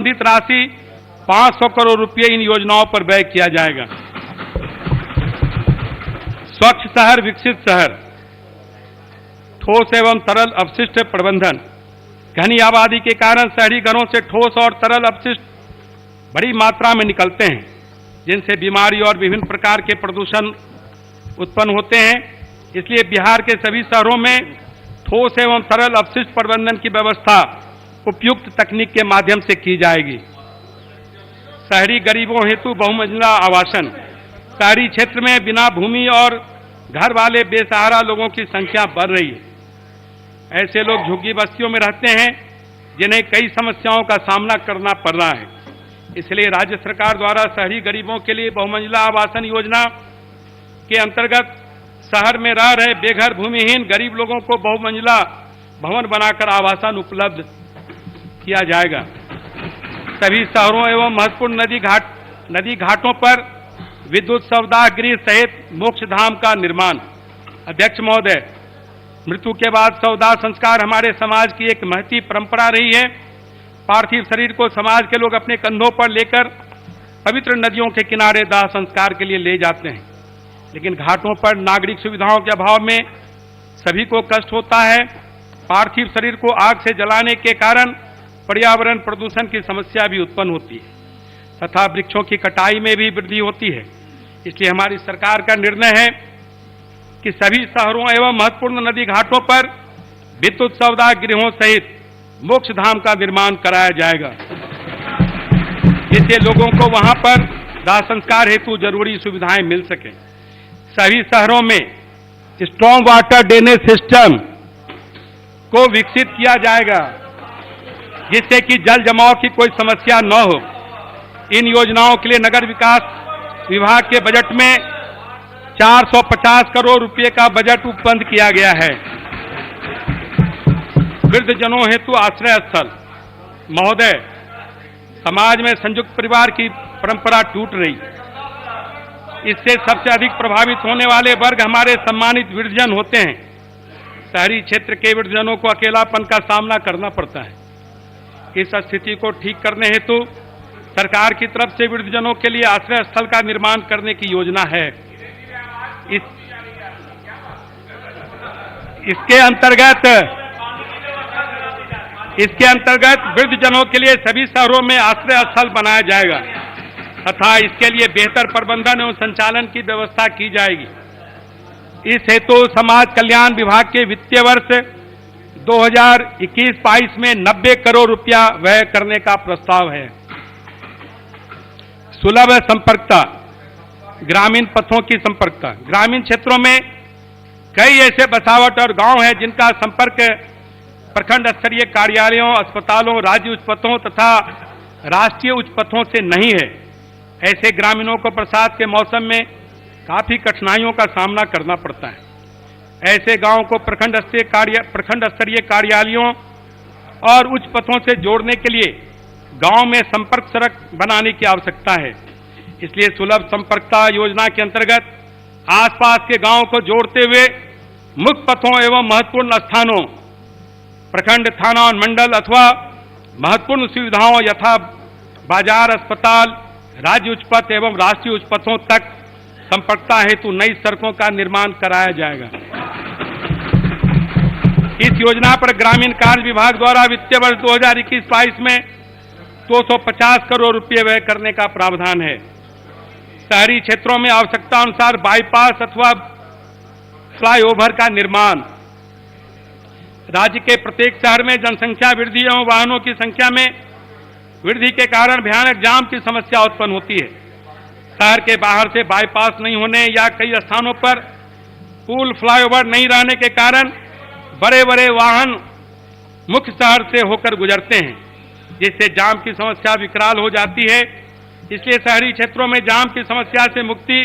संबंधित राशि 500 करोड़ रुपए इन योजनाओं पर व्यय किया जाएगा। स्वच्छ शहर विकसित शहर, ठोस एवं तरल अपशिष्ट प्रबंधन। घनी आबादी के कारण शहरी घरों से ठोस और तरल अपशिष्ट बड़ी मात्रा में निकलते हैं, जिनसे बीमारी और विभिन्न प्रकार के प्रदूषण उत्पन्न होते हैं। इसलिए बिहार के सभी शहरों में ठोस एवं तरल अपशिष्ट प्रबंधन की व्यवस्था उपयुक्त तकनीक के माध्यम से की जाएगी। शहरी गरीबों हेतु बहुमंजिला आवासन। शहरी क्षेत्र में बिना भूमि और घर वाले बेसहारा लोगों की संख्या बढ़ रही है। ऐसे लोग झुग्गी बस्तियों में रहते हैं, जिन्हें कई समस्याओं का सामना करना पड़ रहा है। इसलिए राज्य सरकार द्वारा शहरी गरीबों के लिए बहुमंजिला आवासन योजना के अंतर्गत शहर में रह रहे बेघर भूमिहीन गरीब लोगों को बहुमंजिला भवन बनाकर आवासन उपलब्ध किया जाएगा। सभी शहरों एवं महत्वपूर्ण नदी घाटों पर विद्युत शवदाह गृह सहित मोक्ष धाम का निर्माण। अध्यक्ष महोदय, मृत्यु के बाद शवदाह संस्कार हमारे समाज की एक महती परंपरा रही है। पार्थिव शरीर को समाज के लोग अपने कंधों पर लेकर पवित्र नदियों के किनारे दाह संस्कार के लिए ले जाते हैं, लेकिन घाटों पर नागरिक सुविधाओं के अभाव में सभी को कष्ट होता है। पार्थिव शरीर को आग से जलाने के कारण पर्यावरण प्रदूषण की समस्या भी उत्पन्न होती है तथा वृक्षों की कटाई में भी वृद्धि होती है। इसलिए हमारी सरकार का निर्णय है कि सभी शहरों एवं महत्वपूर्ण नदी घाटों पर विद्युत शवदाह गृहों सहित मोक्ष धाम का निर्माण कराया जाएगा, जिससे लोगों को वहां पर दाह संस्कार हेतु जरूरी सुविधाएं मिल सके। सभी शहरों में स्ट्रॉन्ग वाटर ड्रेनेज सिस्टम को विकसित किया जाएगा, जिससे कि जल जमाव की कोई समस्या न हो। इन योजनाओं के लिए नगर विकास विभाग के बजट में 450 करोड़ रुपए का बजट उपबंध किया गया है। वृद्धजनों हेतु आश्रय स्थल। महोदय, समाज में संयुक्त परिवार की परंपरा टूट रही, इससे सबसे अधिक प्रभावित होने वाले वर्ग हमारे सम्मानित वृद्धजन होते हैं। शहरी क्षेत्र के वृद्धजनों को अकेलापन का सामना करना पड़ता है। इस स्थिति को ठीक करने हेतु सरकार की तरफ से वृद्धजनों के लिए आश्रय स्थल का निर्माण करने की योजना है। इसके अंतर्गत वृद्धजनों के लिए सभी शहरों में आश्रय स्थल बनाया जाएगा तथा इसके लिए बेहतर प्रबंधन एवं संचालन की व्यवस्था की जाएगी। इस हेतु समाज कल्याण विभाग के वित्तीय वर्ष 2021-22 में 90 करोड़ रुपया व्यय करने का प्रस्ताव है। सुलभ संपर्कता। ग्रामीण पथों की संपर्कता। ग्रामीण क्षेत्रों में कई ऐसे बसावट और गांव हैं जिनका संपर्क प्रखंड स्तरीय कार्यालयों, अस्पतालों, राज्य उच्च पथों तथा राष्ट्रीय उच्च पथों से नहीं है। ऐसे ग्रामीणों को बरसात के मौसम में काफी कठिनाइयों का सामना करना पड़ता है। ऐसे गांवों को प्रखंड स्तरीय कार्यालयों और उच्च पथों से जोड़ने के लिए गांव में संपर्क सड़क बनाने की आवश्यकता है। इसलिए सुलभ संपर्कता योजना के अंतर्गत आसपास के गांवों को जोड़ते हुए मुख्य पथों एवं महत्वपूर्ण स्थानों, प्रखंड, थाना और मंडल अथवा महत्वपूर्ण सुविधाओं यथा बाजार, अस्पताल, राज्य उच्च पथ एवं राष्ट्रीय उच्च पथों तक संपर्कता हेतु नई सड़कों का निर्माण कराया जाएगा। इस योजना पर ग्रामीण कार्य विभाग द्वारा वित्तीय वर्ष 2021-22 में 250 करोड़ रुपये व्यय करने का प्रावधान है। शहरी क्षेत्रों में आवश्यकता अनुसार बाईपास अथवा फ्लाईओवर का निर्माण। राज्य के प्रत्येक शहर में जनसंख्या वृद्धि एवं वाहनों की संख्या में वृद्धि के कारण भयानक जाम की समस्या उत्पन्न होती है। शहर के बाहर से बाईपास नहीं होने या कई स्थानों पर पुल, फ्लाईओवर नहीं रहने के कारण बड़े बड़े वाहन मुख्य शहर से होकर गुजरते हैं, जिससे जाम की समस्या विकराल हो जाती है। इसलिए शहरी क्षेत्रों में जाम की समस्या से मुक्ति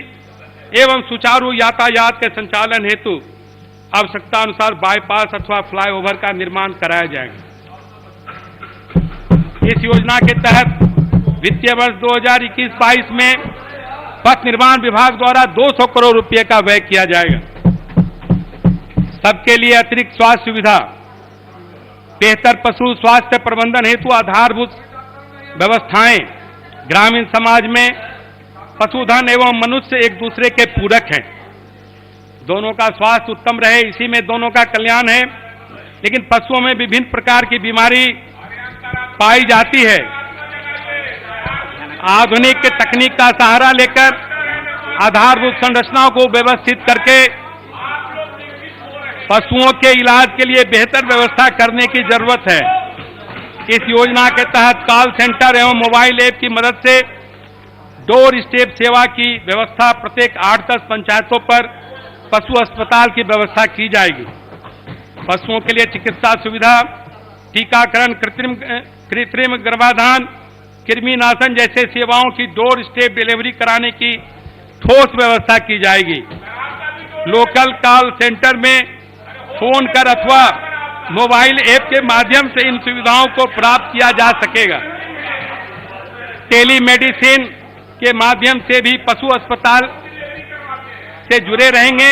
एवं सुचारू यातायात के संचालन हेतु आवश्यकता अनुसार बाईपास अथवा फ्लाईओवर का निर्माण कराया जाएगा। इस योजना के तहत वित्तीय वर्ष 2021-22 में पथ निर्माण विभाग द्वारा 200 करोड़ रुपए का व्यय किया जाएगा। सबके लिए अतिरिक्त स्वास्थ्य सुविधा। बेहतर पशु स्वास्थ्य प्रबंधन हेतु आधारभूत व्यवस्थाएं ग्रामीण समाज में पशुधन एवं मनुष्य एक दूसरे के पूरक हैं। दोनों का स्वास्थ्य उत्तम रहे, इसी में दोनों का कल्याण है। लेकिन पशुओं में विभिन्न प्रकार की बीमारी पाई जाती है। आधुनिक तकनीक का सहारा लेकर आधारभूत संरचनाओं को व्यवस्थित करके पशुओं के इलाज के लिए बेहतर व्यवस्था करने की जरूरत है। इस योजना के तहत कॉल सेंटर एवं मोबाइल ऐप की मदद से डोर स्टेप सेवा की व्यवस्था प्रत्येक 8-10 पंचायतों पर पशु अस्पताल की व्यवस्था की जाएगी। पशुओं के लिए चिकित्सा सुविधा, टीकाकरण, कृत्रिम गर्भाधान, कृमिनाशन जैसे सेवाओं की डोर स्टेप डिलीवरी कराने की ठोस व्यवस्था की जाएगी। लोकल कॉल सेंटर में फोन कर अथवा मोबाइल ऐप के माध्यम से इन सुविधाओं को प्राप्त किया जा सकेगा। टेलीमेडिसिन के माध्यम से भी पशु अस्पताल से जुड़े रहेंगे,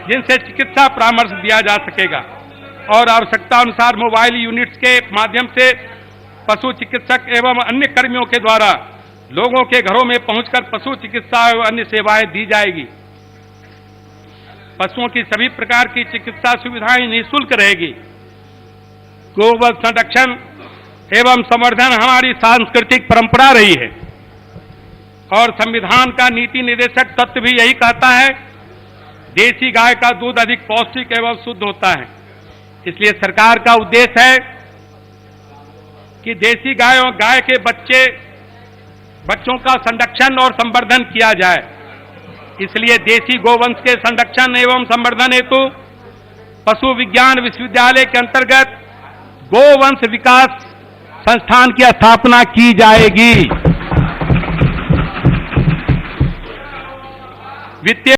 जिनसे चिकित्सा परामर्श दिया जा सकेगा और आवश्यकता अनुसार मोबाइल यूनिट्स के माध्यम से पशु चिकित्सक एवं अन्य कर्मियों के द्वारा लोगों के घरों में पहुंचकर पशु चिकित्सा एवं अन्य सेवाएं दी जाएगी। पशुओं की सभी प्रकार की चिकित्सा सुविधाएं निःशुल्क रहेगी। गोवध संरक्षण एवं संवर्धन हमारी सांस्कृतिक परंपरा रही है और संविधान का नीति निर्देशक तत्व भी यही कहता है, देसी गाय का दूध अधिक पौष्टिक एवं शुद्ध होता है। इसलिए सरकार का उद्देश्य है कि देसी गाय और गाय के बच्चों का संरक्षण और संवर्धन किया जाए। इसलिए देसी गोवंश के संरक्षण एवं संवर्धन हेतु पशु विज्ञान विश्वविद्यालय के अंतर्गत गोवंश विकास संस्थान की स्थापना की जाएगी। वित्तीय